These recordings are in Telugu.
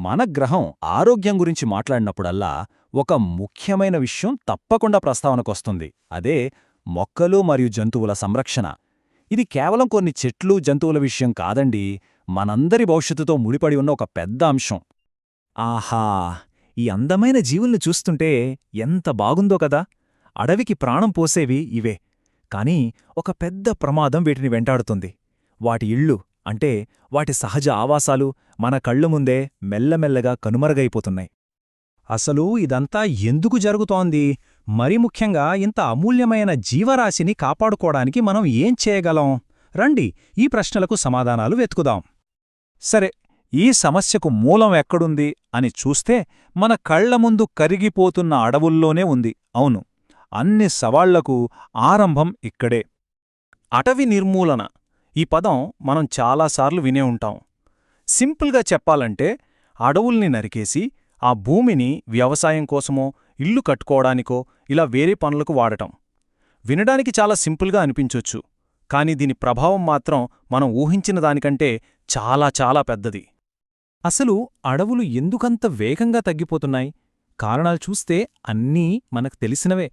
మన గ్రహం ఆరోగ్యం గురించి మాట్లాడినప్పుడల్లా ఒక ముఖ్యమైన విషయం తప్పకుండా ప్రస్తావనకొస్తుంది. అదే మొక్కలు మరియు జంతువుల సంరక్షణ. ఇది కేవలం కొన్ని చెట్లు, జంతువుల విషయం కాదండి, మనందరి భవిష్యత్తుతో ముడిపడి ఉన్న ఒక పెద్ద అంశం. ఆహా! ఈ అందమైన జీవుల్ని చూస్తుంటే ఎంత బాగుందో కదా! అడవికి ప్రాణం పోసేవి ఇవే. కానీ ఒక పెద్ద ప్రమాదం వీటిని వెంటాడుతుంది. వాటి ఇళ్ళు, అంటే వాటి సహజ ఆవాసాలు మన కళ్ళు ముందే మెల్లమెల్లగా కనుమరుగైపోతున్నాయి. అసలు ఇదంతా ఎందుకు జరుగుతోంది? మరి ముఖ్యంగా ఇంత అమూల్యమైన జీవరాశిని కాపాడుకోవడానికి మనం ఏం చేయగలం? రండి, ఈ ప్రశ్నలకు సమాధానాలు వెతుకుదాం. సరే, ఈ సమస్యకు మూలం ఎక్కడుంది అని చూస్తే మన కళ్ల ముందు కరిగిపోతున్న అడవుల్లోనే ఉంది. అవును, అన్ని సవాళ్లకు ఆరంభం ఇక్కడే. అటవీ నిర్మూలన ఈ పదం మనం చాలాసార్లు వినే ఉంటాం. సింపుల్గా చెప్పాలంటే అడవుల్ని నరికేసి ఆ భూమిని వ్యవసాయం కోసమో, ఇల్లు కట్టుకోవడానికో ఇలా వేరే పనులకు వాడటం. వినడానికి చాలా సింపుల్గా అనిపించొచ్చు, కాని దీని ప్రభావం మాత్రం మనం ఊహించిన దానికంటే చాలా చాలా పెద్దది. అసలు అడవులు ఎందుకంత వేగంగా తగ్గిపోతున్నాయి? కారణాలు చూస్తే అన్నీ మనకు తెలిసినవే.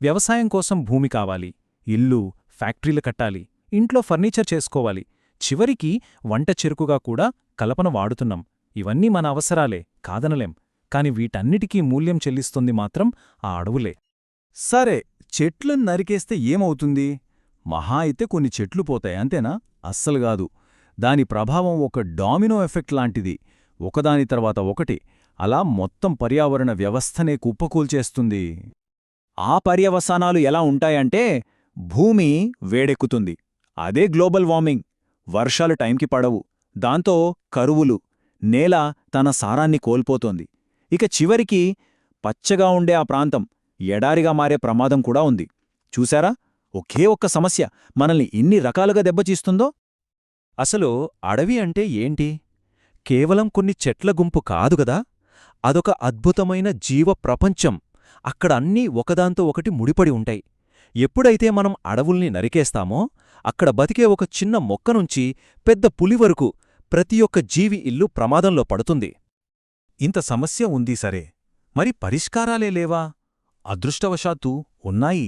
వ్యవసాయం కోసం భూమి కావాలి, ఇల్లు, ఫ్యాక్టరీలు కట్టాలి, ఇంట్లో ఫర్నిచర్ చేసుకోవాలి, చివరికి వంట చెరుకుగా కూడా కలపన వాడుతున్నాం. ఇవన్నీ మన అవసరాలే, కాదనలేం. కాని వీటన్నిటికీ మూల్యం చెల్లిస్తుంది మాత్రం ఆ అడవులే. సరే, చెట్లను నరికేస్తే ఏమవుతుంది? మహా అయితే కొన్ని చెట్లు పోతాయి, అంతేనా? అస్సలుగాదు. దాని ప్రభావం ఒక డామినో ఎఫెక్ట్ లాంటిది. ఒకదాని తర్వాత ఒకటి అలా మొత్తం పర్యావరణ వ్యవస్థనే కుప్పకూల్చేస్తుంది. ఆ పర్యవసానాలు ఎలా ఉంటాయంటే, భూమి వేడెక్కుతుంది, అదే గ్లోబల్ వార్మింగ్. వర్షాలు టైంకి పడవు, దాంతో కరువులు, నేల తన సారాన్ని కోల్పోతోంది. ఇక చివరికి పచ్చగా ఉండే ఆ ప్రాంతం ఎడారిగా మారే ప్రమాదం కూడా ఉంది. చూశారా, ఒకే ఒక్క సమస్య మనల్ని ఇన్ని రకాలుగా దెబ్బతీస్తుందో? అసలు అడవి అంటే ఏంటి? కేవలం కొన్ని చెట్ల గుంపు కాదుగదా, అదొక అద్భుతమైన జీవ ప్రపంచం. అక్కడ అన్నీ ఒకదాంతో ఒకటి ముడిపడి ఉంటాయి. ఎప్పుడైతే మనం అడవుల్ని నరికేస్తామో అక్కడ బతికే ఒక చిన్న మొక్కనుంచి పెద్ద పులి వరకు ప్రతి ఒక్క జీవి ఇల్లు ప్రమాదంలో పడుతుంది. ఇంత సమస్య ఉంది సరే, మరి పరిష్కారాలే లేవా? అదృష్టవశాత్తు ఉన్నాయి.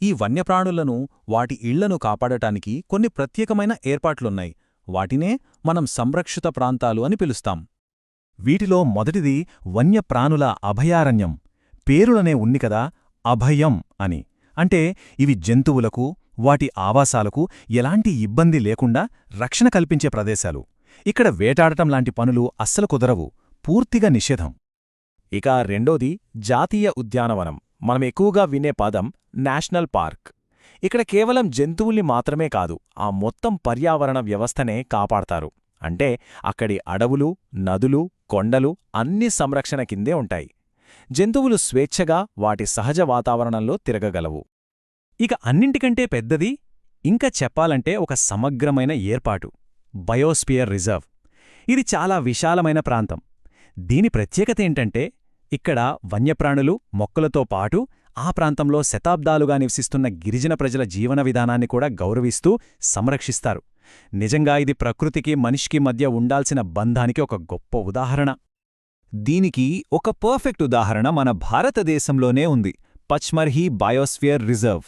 ఈ వన్యప్రాణులను, వాటి ఇళ్లను కాపాడటానికి కొన్ని ప్రత్యేకమైన ఏర్పాట్లున్నాయి. వాటినే మనం సంరక్షిత ప్రాంతాలు అని పిలుస్తాం. వీటిలో మొదటిది వన్యప్రాణుల అభయారణ్యం. పేరులనే ఉంది కదా, అభయం అని. అంటే ఇవి జంతువులకు, వాటి ఆవాసాలకు ఎలాంటి ఇబ్బంది లేకుండా రక్షణ కల్పించే ప్రదేశాలు. ఇక్కడ వేటాడటం లాంటి పనులు అస్సలు కుదరవు, పూర్తిగా నిషేధం. ఇక రెండోది జాతీయ ఉద్యానవనం. మనం ఎక్కువగా వినే పదం నేషనల్ పార్క్. ఇక్కడ కేవలం జంతువుల్ని మాత్రమే కాదు, ఆ మొత్తం పర్యావరణ వ్యవస్థనే కాపాడతారు. అంటే అక్కడి అడవులు, నదులు, కొండలు అన్నీ సంరక్షణ కిందే ఉంటాయి. జంతువులు స్వేచ్ఛగా వాటి సహజ వాతావరణంలో తిరగగలవు. ఇక అన్నింటికంటే పెద్దది, ఇంకా చెప్పాలంటే ఒక సమగ్రమైన ఏర్పాటు, బయోస్పియర్ రిజర్వ్. ఇది చాలా విశాలమైన ప్రాంతం. దీని ప్రత్యేకతేంటంటే ఇక్కడ వన్యప్రాణులు, మొక్కలతో పాటు ఆ ప్రాంతంలో శతాబ్దాలుగా నివసిస్తున్న గిరిజన ప్రజల జీవన విధానాన్ని కూడా గౌరవిస్తూ సంరక్షిస్తారు. నిజంగా ఇది ప్రకృతికి, మనిషికి మధ్య ఉండాల్సిన బంధానికి ఒక గొప్ప ఉదాహరణ. దీనికి ఒక పర్ఫెక్ట్ ఉదాహరణ మన భారతదేశంలోనే ఉంది, పచ్మర్హి బయోస్ఫియర్ రిజర్వ్.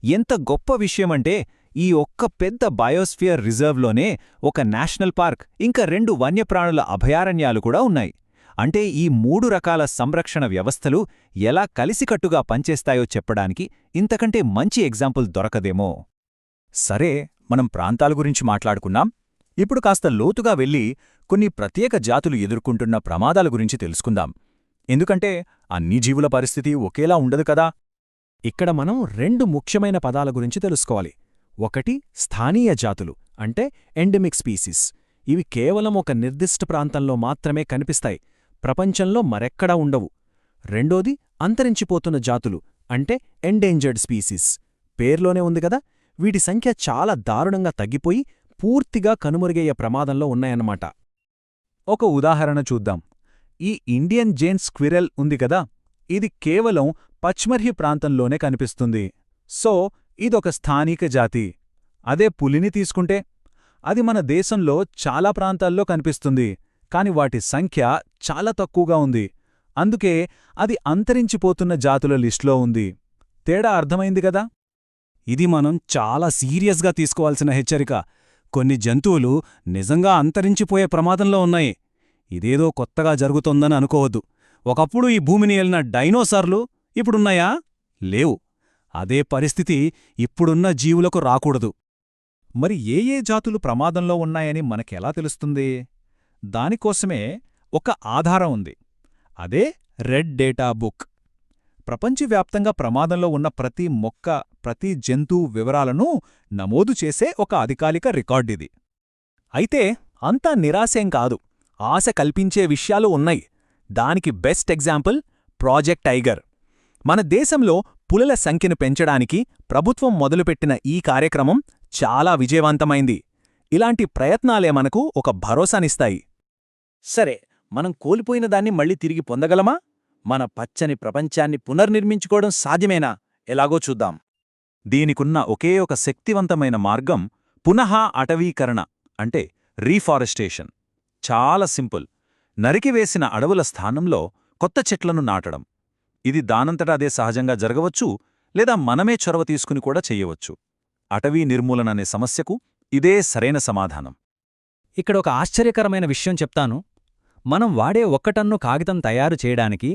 ఎంత గొప్ప విషయమంటే, ఈ ఒక్క పెద్ద బయోస్ఫియర్ రిజర్వ్లోనే ఒక నేషనల్ పార్క్, ఇంకా 2 వన్యప్రాణుల అభయారణ్యాలు కూడా ఉన్నాయి. అంటే ఈ 3 రకాల సంరక్షణ వ్యవస్థలు ఎలా కలిసికట్టుగా పనిచేస్తాయో చెప్పడానికి ఇంతకంటే మంచి ఎగ్జాంపుల్ దొరకదేమో. సరే, మనం ప్రాంతాల గురించి మాట్లాడుకున్నాం. ఇప్పుడు కాస్త లోతుగా వెళ్ళి కొన్ని ప్రత్యేక జాతులు ఎదుర్కొంటున్న ప్రమాదాల గురించి తెలుసుకుందాం. ఎందుకంటే అన్ని జీవుల పరిస్థితి ఒకేలా ఉండదు కదా. ఇక్కడ మనం 2 ముఖ్యమైన పదాల గురించి తెలుసుకోవాలి. ఒకటి స్థానీయ జాతులు, అంటే ఎండెమిక్ స్పీసీస్. ఇవి కేవలం ఒక నిర్దిష్ట ప్రాంతంలో మాత్రమే కనిపిస్తాయి, ప్రపంచంలో మరెక్కడా ఉండవు. రెండోది అంతరించిపోతున్న జాతులు, అంటే ఎండేంజర్డ్ స్పీసీస్. పేర్లోనే ఉంది గదా, వీటి సంఖ్య చాలా దారుణంగా తగ్గిపోయి పూర్తిగా కనుమరుగయ్యే ప్రమాదంలో ఉన్నాయన్నమాట. ఒక ఉదాహరణ చూద్దాం. ఈ ఇండియన్ జేన్ స్క్విరెల్ ఉంది కదా, ఇది కేవలం పచ్మర్హి ప్రాంతంలోనే కనిపిస్తుంది. సో ఇదొక స్థానిక జాతి. అదే పులిని తీసుకుంటే, అది మన దేశంలో చాలా ప్రాంతాల్లో కనిపిస్తుంది, కాని వాటి సంఖ్య చాలా తక్కువగా ఉంది. అందుకే అది అంతరించిపోతున్న జాతుల లిస్టులో ఉంది. తేడా అర్థమైంది గదా? ఇది మనం చాలా సీరియస్గా తీసుకోవాల్సిన హెచ్చరిక. కొన్ని జంతువులు నిజంగా అంతరించిపోయే ప్రమాదంలో ఉన్నాయి. ఇదేదో కొత్తగా జరుగుతోందని అనుకోవద్దు. ఒకప్పుడు ఈ భూమిని ఏలిన డైనోసార్లు ఇప్పుడున్నాయా? లేవు. అదే పరిస్థితి ఇప్పుడున్న జీవులకు రాకూడదు. మరి ఏ ఏ జాతులు ప్రమాదంలో ఉన్నాయని మనకెలా తెలుస్తుంది? దానికోసమే ఒక ఆధారం ఉంది. అదే రెడ్ డేటా బుక్. ప్రపంచవ్యాప్తంగా ప్రమాదంలో ఉన్న ప్రతి మొక్క, ప్రతి జంతువు వివరాలను నమోదు చేసే ఒక అధికారిక రికార్డిది. అయితే అంతా నిరాశేం కాదు. ఆశ కల్పించే విషయాలు ఉన్నాయి. దానికి బెస్ట్ ఎగ్జాంపుల్ ప్రాజెక్ట్ టైగర్. మన దేశంలో పులుల సంఖ్యను పెంచడానికి ప్రభుత్వం మొదలుపెట్టిన ఈ కార్యక్రమం చాలా విజయవంతమైంది. ఇలాంటి ప్రయత్నాలే మనకు ఒక భరోసానిస్తాయి. సరే, మనం కోల్పోయిన దాన్ని మళ్ళీ తిరిగి పొందగలమా? మన పచ్చని ప్రపంచాన్ని పునర్నిర్మించుకోవడం సాధ్యమేనా? ఎలాగో చూద్దాం. దీనికున్న ఒకే ఒక శక్తివంతమైన మార్గం పునః అటవీకరణ, అంటే రీఫారెస్టేషన్. చాలా సింపుల్. నరికివేసిన అడవుల స్థానంలో కొత్త చెట్లను నాటడం. ఇది దానంతటా అదే సహజంగా జరగవచ్చు, లేదా మనమే చొరవ తీసుకుని కూడా చెయ్యవచ్చు. అటవీ నిర్మూలన అనే సమస్యకు ఇదే సరైన సమాధానం. ఇక్కడ ఒక ఆశ్చర్యకరమైన విషయం చెప్తాను. మనం వాడే 1 టన్ను కాగితం తయారు చేయడానికి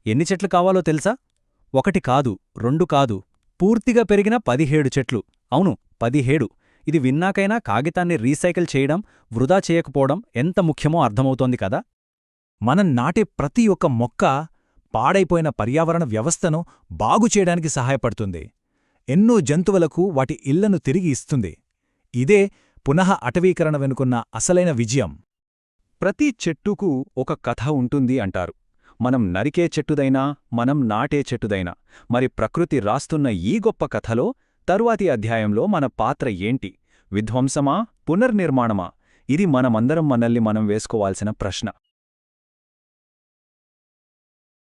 ఎన్ని చెట్లు కావాలో తెలుసా? 1 కాదు, 2 కాదు, పూర్తిగా పెరిగిన 17 చెట్లు. అవును, 17. ఇది విన్నాకైనా కాగితాన్ని రీసైకిల్ చేయడం, వృధా చేయకపోవడం ఎంత ముఖ్యమో అర్థమవుతోంది కదా? మనం నాటే ప్రతి ఒక్క మొక్క పాడైపోయిన పర్యావరణ వ్యవస్థను బాగుచేయడానికి సహాయపడుతుంది. ఎన్నో జంతువులకు వాటి ఇళ్లను తిరిగి ఇస్తుంది. ఇదే పునః అటవీకరణ వెనుకున్న అసలైన విజయం. ప్రతి చెట్టుకు ఒక కథ ఉంటుంది అంటారు. మనం నరికే చెట్టుదైనా, మనం నాటే చెట్టుదైనా. మరి ప్రకృతి రాస్తున్న ఈ గొప్ప కథలో తరువాతి అధ్యాయంలో మన పాత్ర ఏంటి? విధ్వంసమా? పునర్నిర్మాణమా? ఇది మనమందరం మనల్ని మనం వేసుకోవాల్సిన ప్రశ్న.